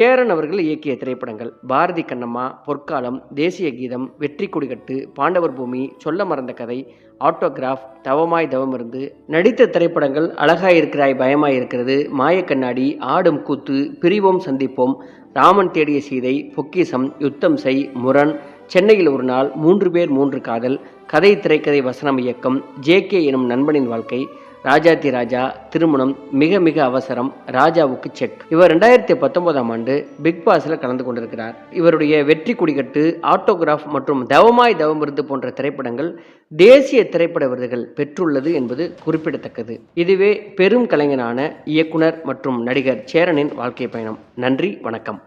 சேரன் அவர்கள் இயக்கிய திரைப்படங்கள் பாரதி கண்ணம்மா, பொற்காலம், தேசிய கீதம், வெற்றி கொடிகட்டு, பாண்டவர் பூமி, சொல்ல மறந்த கதை, ஆட்டோகிராஃப், தவமாய் தவமிருந்து. நடித்த திரைப்படங்கள் அழகாயிருக்கிறாய் பயமாயிருக்கிறது, மாயக்கண்ணாடி, ஆடும் கூத்து, பிரிவோம் சந்திப்போம், ராமன் தேடிய சீதை, பொக்கிசம், யுத்தம் செய், முரண், சென்னையில் ஒரு நாள், 3 பேர் 3 காதல், கதை திரைக்கதை வசனம் இயக்கம், JK எனும் நண்பனின் வாழ்க்கை, ராஜாத்தி ராஜா, திருமணம், மிக மிக அவசரம், ராஜாவுக்கு செக். இவர் 2019ஆம் ஆண்டு பிக் பாஸ்ல கலந்து கொண்டிருக்கிறார். இவருடைய வெற்றி கொடிகட்டு, ஆட்டோகிராஃப் மற்றும் தவமாய் தவமிருந்து போன்ற திரைப்படங்கள் தேசிய திரைப்பட விருதுகள் பெற்றுள்ளது என்பது குறிப்பிடத்தக்கது. இதுவே பெரும் கலைஞனான இயக்குனர் மற்றும் நடிகர் சேரனின் வாழ்க்கை பயணம். நன்றி, வணக்கம்.